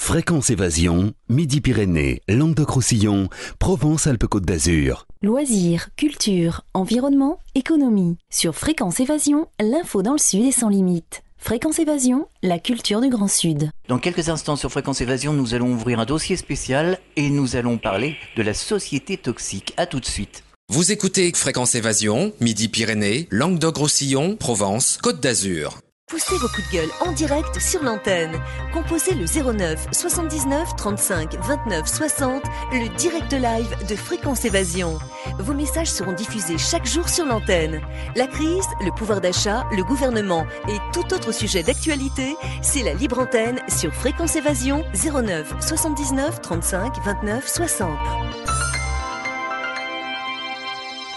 Fréquence Évasion, Midi-Pyrénées, Languedoc-Roussillon, Provence-Alpes-Côte d'Azur. Loisirs, culture, environnement, économie. Sur Fréquence Évasion, l'info dans le Sud est sans limite. Fréquence Évasion, la culture du Grand Sud. Dans quelques instants sur Fréquence Évasion, nous allons ouvrir un dossier spécial et nous allons parler de la société toxique. À tout de suite. Vous écoutez Fréquence Évasion, Midi-Pyrénées, Languedoc-Roussillon, Provence, Côte d'Azur. Poussez vos coups de gueule en direct sur l'antenne. Composez le 09 79 35 29 60, le direct live de Fréquence Évasion. Vos messages seront diffusés chaque jour sur l'antenne. La crise, le pouvoir d'achat, le gouvernement et tout autre sujet d'actualité, c'est la libre antenne sur Fréquence Évasion 09 79 35 29 60.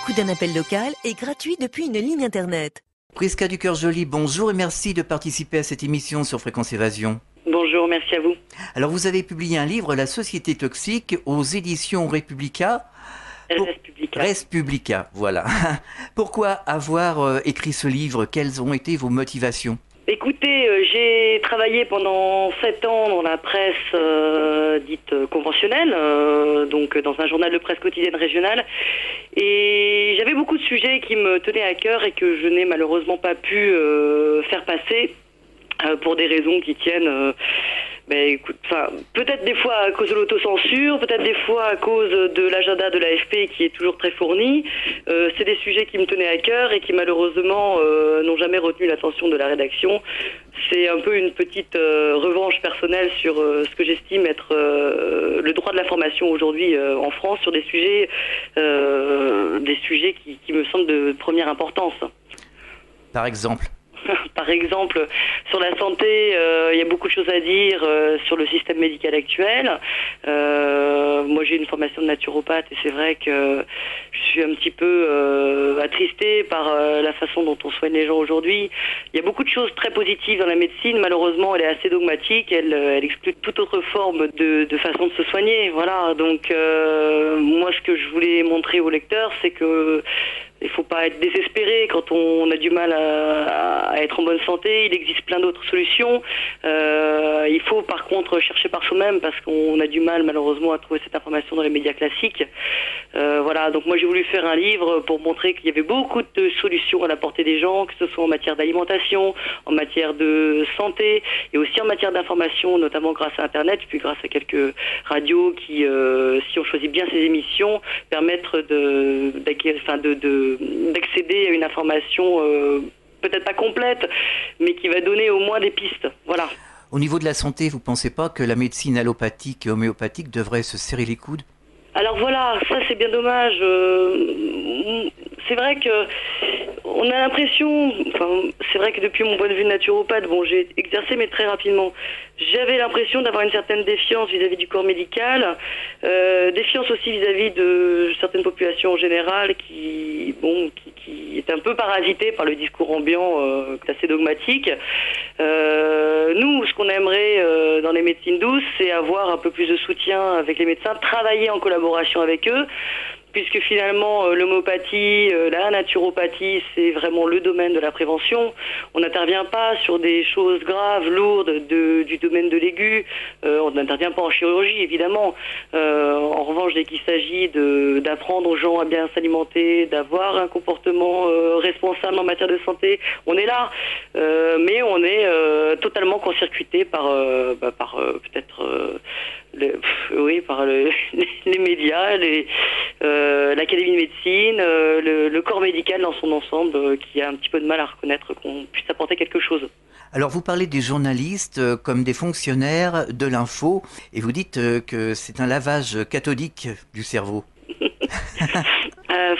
Coût d'un appel local est gratuit depuis une ligne internet. Prisca du Cœur Joli, bonjour et merci de participer à cette émission sur Fréquence Évasion. Bonjour, merci à vous. Alors vous avez publié un livre, La société toxique, aux éditions Respublica. Respublica, voilà. Pourquoi avoir écrit ce livre? Quelles ont été vos motivations? Écoutez, j'ai travaillé pendant 7 ans dans la presse dite conventionnelle, donc dans un journal de presse quotidienne régionale, et j'avais beaucoup de sujets qui me tenaient à cœur et que je n'ai malheureusement pas pu faire passer pour des raisons qui tiennent... peut-être des fois à cause de l'autocensure, peut-être des fois à cause de l'agenda de l'AFP qui est toujours très fourni. C'est des sujets qui me tenaient à cœur et qui malheureusement n'ont jamais retenu l'attention de la rédaction. C'est un peu une petite revanche personnelle sur ce que j'estime être le droit de l'information aujourd'hui en France sur des sujets qui me semblent de première importance. Par exemple? Par exemple, sur la santé, il y a beaucoup de choses à dire sur le système médical actuel. Moi, j'ai une formation de naturopathe et c'est vrai que je suis un petit peu attristée par la façon dont on soigne les gens aujourd'hui. Il y a beaucoup de choses très positives dans la médecine. Malheureusement, elle est assez dogmatique. Elle exclut toute autre forme de façon de se soigner. Voilà. Donc, moi, ce que je voulais montrer aux lecteurs, c'est que il ne faut pas être désespéré quand on a du mal à être en bonne santé. Il existe plein d'autres solutions. Il faut par contre chercher par soi-même parce qu'on a du mal malheureusement à trouver cette information dans les médias classiques. Voilà, donc moi j'ai voulu faire un livre pour montrer qu'il y avait beaucoup de solutions à la portée des gens, que ce soit en matière d'alimentation, en matière de santé et aussi en matière d'information, notamment grâce à Internet, puis grâce à quelques radios qui, si on choisit bien ces émissions, permettent d'accéder à une information peut-être pas complète, mais qui va donner au moins des pistes. Voilà. Au niveau de la santé, vous ne pensez pas que la médecine allopathique et homéopathique devrait se serrer les coudes? Alors voilà, ça c'est bien dommage. C'est vrai que on a l'impression, c'est vrai que depuis mon point de vue de naturopathe, j'ai exercé mais très rapidement. J'avais l'impression d'avoir une certaine défiance vis-à-vis du corps médical, défiance aussi vis-à-vis de certaines populations en général qui est un peu parasitée par le discours ambiant assez dogmatique. Nous, ce qu'on aimerait dans les médecines douces, c'est avoir un peu plus de soutien avec les médecins, travailler en collaboration avec eux, puisque finalement l'homéopathie, la naturopathie, c'est vraiment le domaine de la prévention. On n'intervient pas sur des choses graves, lourdes du domaine de l'aigu. On n'intervient pas en chirurgie, évidemment. En revanche, dès qu'il s'agit d'apprendre aux gens à bien s'alimenter, d'avoir un comportement responsable en matière de santé, on est là. Mais on est totalement court-circuité par peut-être... par les médias, l'Académie de médecine, le corps médical dans son ensemble qui a un petit peu de mal à reconnaître qu'on puisse apporter quelque chose. Alors vous parlez des journalistes comme des fonctionnaires de l'info et vous dites que c'est un lavage cathodique du cerveau.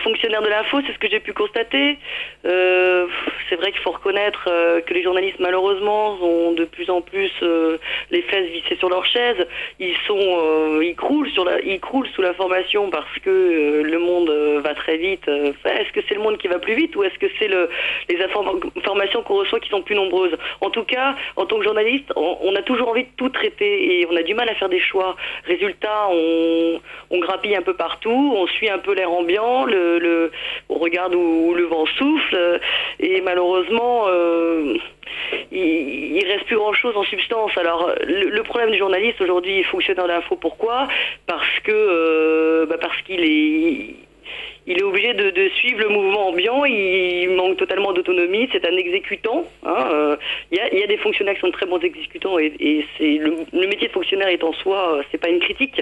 Fonctionnaire de l'info, c'est ce que j'ai pu constater. C'est vrai qu'il faut reconnaître que les journalistes, malheureusement, ont de plus en plus les fesses vissées sur leur chaise. Ils croulent sous l'information parce que le monde va très vite. Est-ce que c'est le monde qui va plus vite ou est-ce que c'est les informations qu'on reçoit qui sont plus nombreuses? En tout cas, en tant que journaliste, on a toujours envie de tout traiter et on a du mal à faire des choix. Résultat, on grappille un peu partout, on suit un peu l'air ambiant. On regarde où le vent souffle, et malheureusement, il reste plus grand-chose en substance. Alors, le problème du journaliste aujourd'hui, fonctionnaire d'info, pourquoi ? Parce qu'il est obligé de suivre le mouvement ambiant, il manque totalement d'autonomie, c'est un exécutant. Il y a des fonctionnaires qui sont de très bons exécutants, et c'est le métier de fonctionnaire est en soi, c'est pas une critique.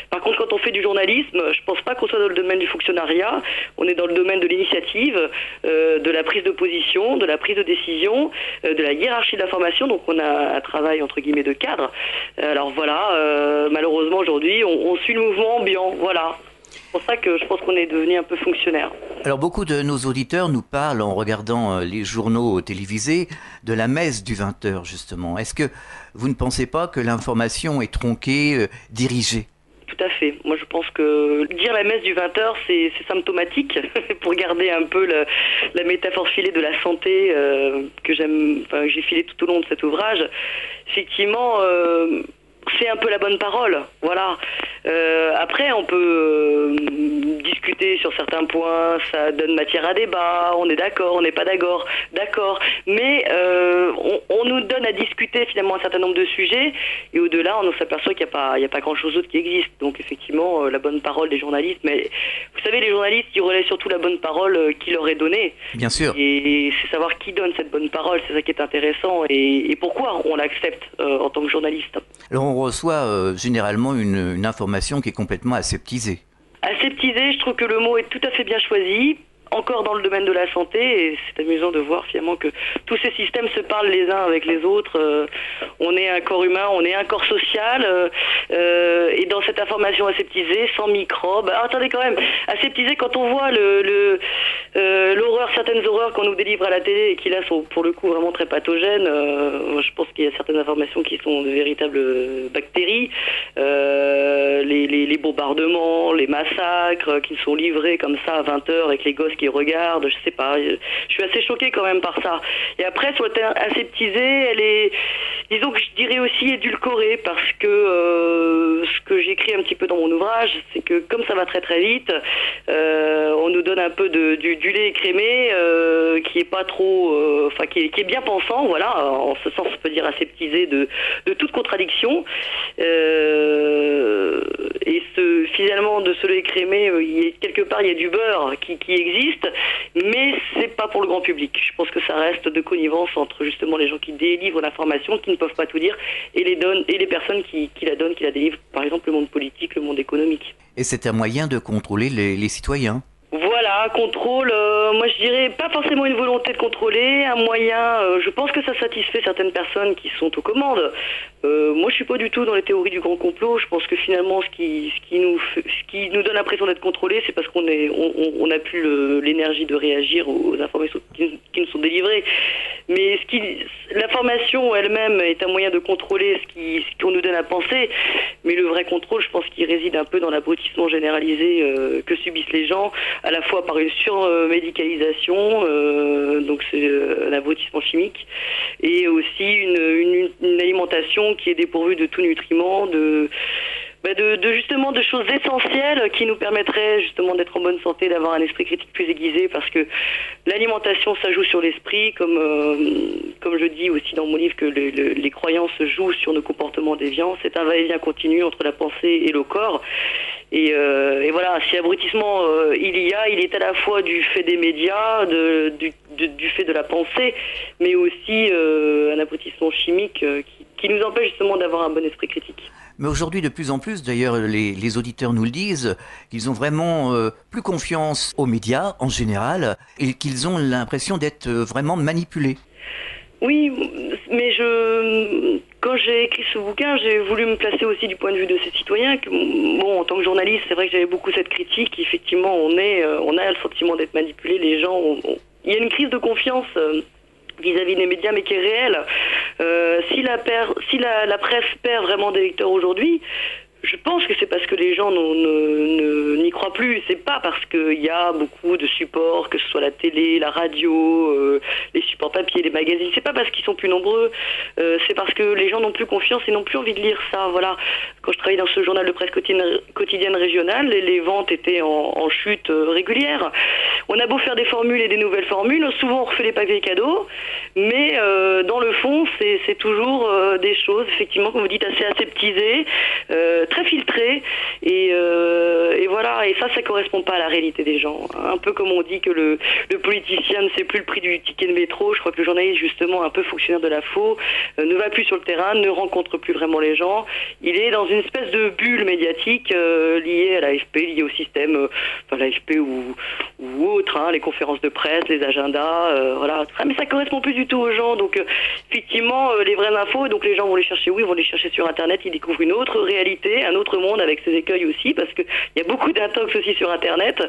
Par contre, quand on fait du journalisme, je pense pas qu'on soit dans le domaine du fonctionnariat, on est dans le domaine de l'initiative, de la prise de position, de la prise de décision, de la hiérarchie de l'information, donc on a un travail entre guillemets de cadre. Alors voilà, malheureusement aujourd'hui, on suit le mouvement ambiant, voilà. C'est pour ça que je pense qu'on est devenu un peu fonctionnaire. Alors beaucoup de nos auditeurs nous parlent, en regardant les journaux télévisés, de la messe du 20h justement. Est-ce que vous ne pensez pas que l'information est tronquée, dirigée ? Tout à fait. Moi, je pense que dire la messe du 20h, c'est symptomatique pour garder un peu la métaphore filée de la santé que j'ai filée tout au long de cet ouvrage. Effectivement, c'est un peu la bonne parole, voilà. Après, on peut discuter sur certains points, ça donne matière à débat, on est d'accord, on n'est pas d'accord, mais on nous donne à discuter finalement un certain nombre de sujets, et au-delà, on s'aperçoit qu'il n'y a pas grand-chose d'autre qui existe. Donc effectivement, la bonne parole des journalistes, mais vous savez, les journalistes, ils relaient surtout la bonne parole qui leur est donnée. Bien sûr. Et c'est savoir qui donne cette bonne parole, c'est ça qui est intéressant, et pourquoi on l'accepte en tant que journaliste. Alors on reçoit généralement une information qui est complètement aseptisée. Aseptisée, je trouve que le mot est tout à fait bien choisi. Encore dans le domaine de la santé, et c'est amusant de voir finalement que tous ces systèmes se parlent les uns avec les autres. On est un corps humain, on est un corps social, et dans cette information aseptisée, sans microbes. Alors, attendez quand même, aseptisée, quand on voit l'horreur, certaines horreurs qu'on nous délivre à la télé et qui là sont pour le coup vraiment très pathogènes, je pense qu'il y a certaines informations qui sont de véritables bactéries, les bombardements, les massacres qui sont livrés comme ça à 20h avec les gosses qui regardent, je sais pas, je suis assez choquée quand même par ça. Et après, sur le terrain aseptisé, elle est, disons que je dirais aussi édulcorée, parce que ce que j'écris un petit peu dans mon ouvrage, c'est que comme ça va très très vite, on nous donne un peu du lait écrémé qui est pas trop, qui est bien pensant, voilà, en ce sens on peut dire aseptisé de toute contradiction. Et finalement de ce lait écrémé, quelque part il y a du beurre qui existe, mais c'est pas pour le grand public. Je pense que ça reste de connivence entre justement les gens qui délivrent l'information, qui ne peuvent pas tout dire, et les personnes qui la donnent, qui la délivrent, par exemple le monde politique, le monde économique. Et c'est un moyen de contrôler les citoyens. Voilà, contrôle, moi je dirais pas forcément une volonté de contrôler, un moyen, je pense que ça satisfait certaines personnes qui sont aux commandes. Moi je suis pas du tout dans les théories du grand complot, je pense que finalement ce qui nous donne l'impression d'être contrôlé, c'est parce qu'on a plus l'énergie de réagir aux informations qui nous sont délivrées. Mais l'information elle-même est un moyen de contrôler ce qu'on nous donne à penser, mais le vrai contrôle, je pense qu'il réside un peu dans l'abrutissement généralisé que subissent les gens, à la fois par une surmédicalisation, donc c'est un abrutissement chimique, et aussi une alimentation qui est dépourvue de tout nutriment, justement de choses essentielles qui nous permettraient justement d'être en bonne santé, d'avoir un esprit critique plus aiguisé, parce que l'alimentation ça joue sur l'esprit, comme je dis aussi dans mon livre que les croyances jouent sur nos comportements déviants. C'est un va-et-vient continu entre la pensée et le corps. Et voilà, si abrutissement il est à la fois du fait des médias, du fait de la pensée, mais aussi un abrutissement chimique qui nous empêche justement d'avoir un bon esprit critique. Mais aujourd'hui, de plus en plus, d'ailleurs, les auditeurs nous le disent, qu'ils ont vraiment plus confiance aux médias en général, et qu'ils ont l'impression d'être vraiment manipulés. Oui, mais quand j'ai écrit ce bouquin, j'ai voulu me placer aussi du point de vue de ces citoyens. En tant que journaliste, c'est vrai que j'avais beaucoup cette critique. Effectivement, on a le sentiment d'être manipulé. Les gens, il y a une crise de confiance vis-à-vis des médias, mais qui est réelle. Si la presse perd vraiment des lecteurs aujourd'hui, Je pense que c'est parce que les gens n'y croient plus. C'est pas parce qu'il y a beaucoup de supports, que ce soit la télé, la radio, les supports papier, les magazines. C'est pas parce qu'ils sont plus nombreux. C'est parce que les gens n'ont plus confiance et n'ont plus envie de lire ça. Voilà. Quand je travaillais dans ce journal de presse quotidienne régionale, les ventes étaient en chute régulière. On a beau faire des formules et des nouvelles formules, souvent on refait les papiers cadeaux, mais dans le fond, c'est toujours des choses, effectivement, comme vous dites, assez aseptisées, très filtrées, et voilà, et ça correspond pas à la réalité des gens. Un peu comme on dit que le politicien ne sait plus le prix du ticket de métro, je crois que le journaliste, justement, un peu fonctionnaire de l'info, ne va plus sur le terrain, ne rencontre plus vraiment les gens. Il est dans une espèce de bulle médiatique liée à l'AFP, liée au système, l'AFP ou autre, hein, les conférences de presse, les agendas, voilà. Mais ça correspond plus du tout aux gens, donc effectivement, les vraies infos, donc les gens vont les chercher où? Ils vont les chercher sur Internet, ils découvrent une autre réalité, un autre monde avec ses écueils aussi, parce qu'il y a beaucoup d'intox aussi sur Internet.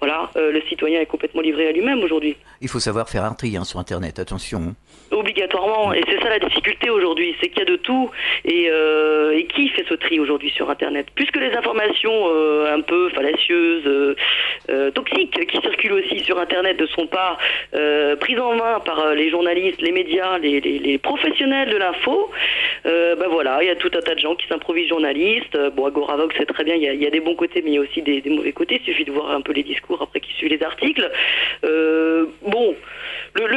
Voilà, le citoyen est complètement livré à lui-même aujourd'hui. Il faut savoir faire un tri sur Internet, attention. Obligatoirement, et c'est ça la difficulté aujourd'hui, c'est qu'il y a de tout, et qui fait ce tri aujourd'hui sur Internet? Puisque les informations un peu fallacieuses, toxiques, qui circulent aussi sur Internet ne sont pas prises en main par les journalistes, les médias, les professionnels de l'info, voilà, il y a tout un tas de gens qui s'improvisent journalistes. Bon, Agoravox, c'est très bien, il y a des bons côtés, mais il y a aussi des mauvais côtés, il suffit de voir un peu les discours après qui suivent les articles. Le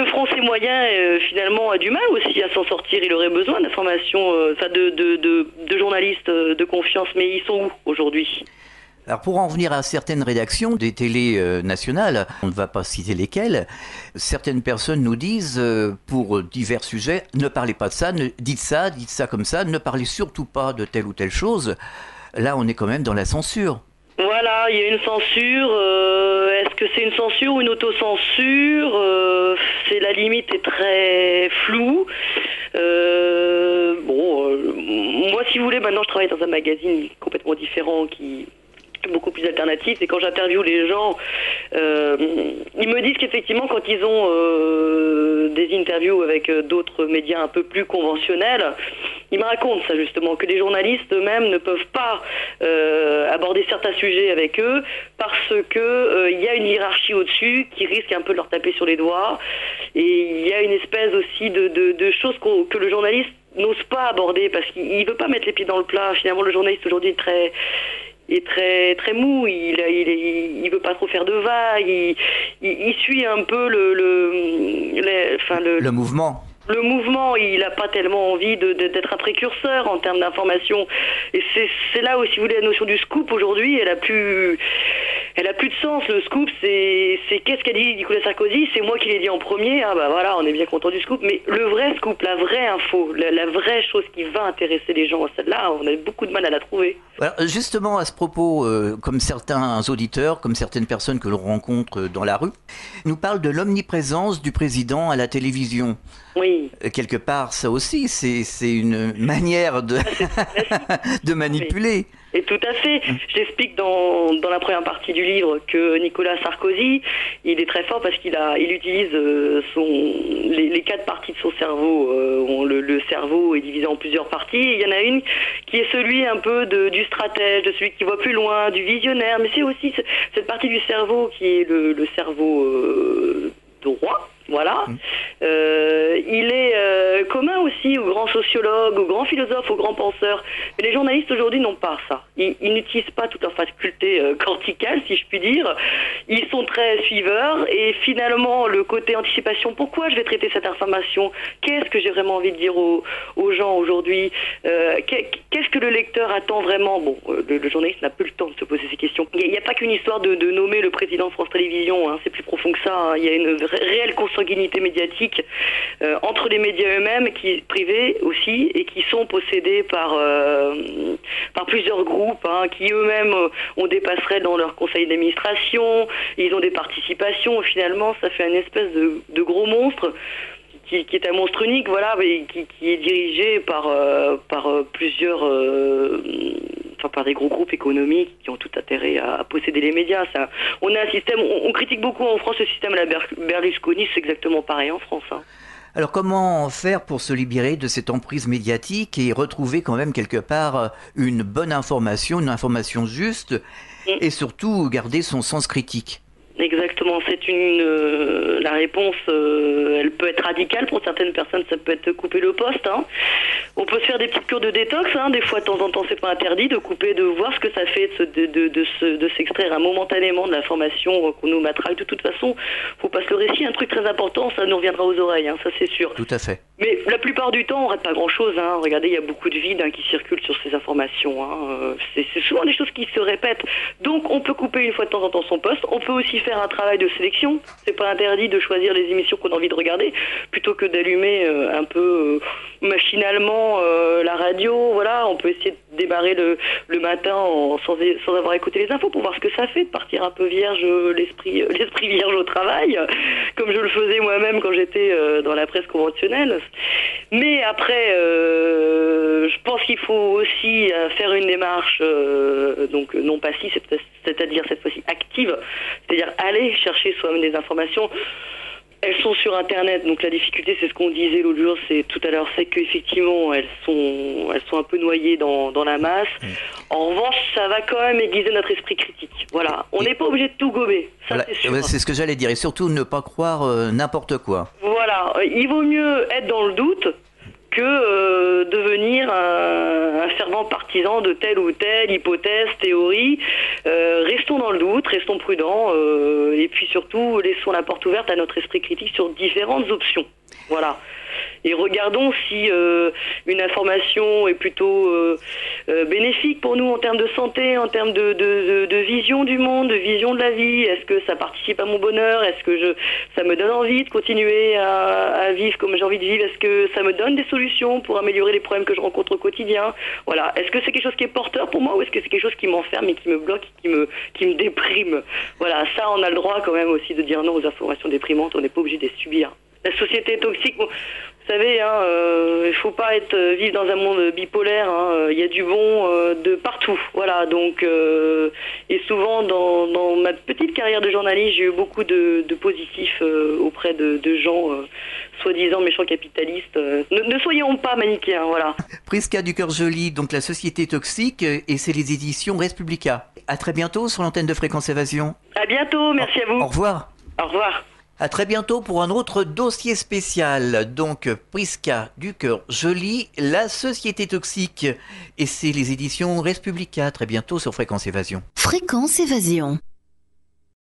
français moyen, finalement, a du mal aussi à s'en sortir. Il aurait besoin d'informations, de journalistes de confiance. Mais ils sont où aujourd'hui? Alors pour en venir à certaines rédactions des télés nationales, on ne va pas citer lesquelles, certaines personnes nous disent, pour divers sujets, ne parlez pas de ça, dites ça comme ça, ne parlez surtout pas de telle ou telle chose. Là, on est quand même dans la censure. Voilà, il y a une censure. Est-ce que c'est une censure ou une autocensure? La limite est très floue. Moi, si vous voulez, maintenant, je travaille dans un magazine complètement différent qui est beaucoup plus alternatif. Et quand j'interviewe les gens, ils me disent qu'effectivement, quand ils ont des interviews avec d'autres médias un peu plus conventionnels, ils me racontent ça justement, que les journalistes eux-mêmes ne peuvent pas aborder certains sujets avec eux parce que il y a une hiérarchie au-dessus qui risque un peu de leur taper sur les doigts, et il y a une espèce aussi de choses que le journaliste n'ose pas aborder parce qu'il veut pas mettre les pieds dans le plat. Finalement, le journaliste aujourd'hui est très mou, il veut pas trop faire de vagues, il suit un peu le mouvement. Le mouvement, il n'a pas tellement envie d'être un précurseur en termes d'information. Et c'est là où, si vous voulez, la notion du scoop aujourd'hui, elle a plus de sens. Le scoop, c'est qu'est-ce qu'a dit Nicolas Sarkozy? C'est moi qui l'ai dit en premier. Ah bah voilà, on est bien content du scoop. Mais le vrai scoop, la vraie info, la vraie chose qui va intéresser les gens, celle-là, on a beaucoup de mal à la trouver. Alors justement, à ce propos, comme certains auditeurs, comme certaines personnes que l'on rencontre dans la rue, nous parlent de l'omniprésence du président à la télévision. Oui. Quelque part, ça aussi, c'est une manière de manipuler. Et tout à fait. J'explique dans la première partie du livre que Nicolas Sarkozy, il est très fort parce qu'il utilise les 4 parties de son cerveau. Le cerveau est divisé en plusieurs parties. Et il y en a une qui est celui un peu du stratège, de celui qui voit plus loin, du visionnaire. Mais c'est aussi cette partie du cerveau qui est le cerveau droit. Voilà. Il est commun aussi aux grands sociologues, aux grands philosophes, aux grands penseurs. Mais les journalistes aujourd'hui n'ont pas ça. Ils n'utilisent pas toute leur faculté corticale, si je puis dire. Ils sont très suiveurs et finalement le côté anticipation, pourquoi je vais traiter cette information? Qu'est-ce que j'ai vraiment envie de dire aux gens aujourd'hui? Qu'est-ce que le lecteur attend vraiment? Bon, le journaliste n'a plus le temps de se poser ces questions. Il n'y a pas qu'une histoire de nommer le président de France Télévisions, hein. C'est plus profond que ça, hein. Il y a une réelle consanguinité médiatique entre les médias eux-mêmes, privés aussi, et qui sont possédés par plusieurs groupes, hein, qui eux-mêmes ont des passerelles dans leur conseil d'administration, ils ont des participations. Finalement, ça fait une espèce de gros monstre qui est un monstre unique, voilà, mais qui est dirigé par plusieurs, par des gros groupes économiques qui ont tout intérêt à posséder les médias. On a un système, on critique beaucoup en France le système à la Berlusconi, c'est exactement pareil en France, hein. Alors comment faire pour se libérer de cette emprise médiatique et retrouver quand même quelque part une bonne information, une information juste et surtout garder son sens critique? Exactement, la réponse, elle peut être radicale pour certaines personnes, ça peut être couper le poste. Hein. On peut se faire des petites cures de détox, hein. Des fois de temps en temps c'est pas interdit de couper, de voir ce que ça fait de s'extraire momentanément de l'information qu'on nous matraque. De toute façon, faut pas se le réciter, un truc très important, ça nous reviendra aux oreilles, hein, ça c'est sûr. Tout à fait. Mais la plupart du temps, on rate pas grand-chose. Hein. Regardez, il y a beaucoup de vide qui circulent sur ces informations. Hein. C'est souvent des choses qui se répètent. Donc, on peut couper une fois de temps en temps son poste. On peut aussi faire un travail de sélection. C'est pas interdit de choisir les émissions qu'on a envie de regarder, plutôt que d'allumer un peu machinalement la radio. Voilà, on peut essayer de démarrer le matin sans avoir écouté les infos pour voir ce que ça fait, de partir un peu vierge, l'esprit vierge au travail, comme je le faisais moi-même quand j'étais dans la presse conventionnelle. Mais après, je pense qu'il faut aussi faire une démarche, donc non passive, c'est-à-dire cette fois-ci active, c'est-à-dire aller chercher soi-même des informations. Elles sont sur Internet, donc la difficulté, c'est ce qu'on disait l'autre jour, tout à l'heure, c'est qu'effectivement, elles sont un peu noyées dans la masse. En revanche, ça va quand même aiguiser notre esprit critique. Voilà, on n'est pas obligé de tout gober, ça voilà. C'est sûr. C'est ce que j'allais dire, et surtout ne pas croire n'importe quoi. Voilà, il vaut mieux être dans le doute que devenir un fervent partisan de telle ou telle hypothèse, théorie. Restons dans le doute, restons prudents, et puis surtout, laissons la porte ouverte à notre esprit critique sur différentes options. Voilà. Et regardons si une information est plutôt bénéfique pour nous en termes de santé, en termes de vision du monde, de vision de la vie. Est-ce que ça participe à mon bonheur? Est-ce que ça me donne envie de continuer à vivre comme j'ai envie de vivre? Est-ce que ça me donne des solutions pour améliorer les problèmes que je rencontre au quotidien? Voilà. Est-ce que c'est quelque chose qui est porteur pour moi ou est-ce que c'est quelque chose qui m'enferme et qui me bloque, qui me déprime? Voilà. Ça, on a le droit quand même aussi de dire non aux informations déprimantes. On n'est pas obligé de les subir. La société est toxique. Bon, vous savez, il faut pas vivre dans un monde bipolaire. Il y a du bon de partout. Voilà. Donc, et souvent dans ma petite carrière de journaliste, j'ai eu beaucoup de positifs auprès de gens soi-disant méchants capitalistes. Ne soyons pas manichéens. Voilà. Prisca Ducœur-Joly, donc la société toxique, et c'est les éditions Respublica. À très bientôt sur l'antenne de Fréquence Évasion. À bientôt. Merci à vous. Au revoir. Au revoir. À très bientôt pour un autre dossier spécial. Donc, Prisca Ducœur-Joly, la société toxique. Et c'est les éditions Respublica. À très bientôt sur Fréquence Évasion. Fréquence Évasion.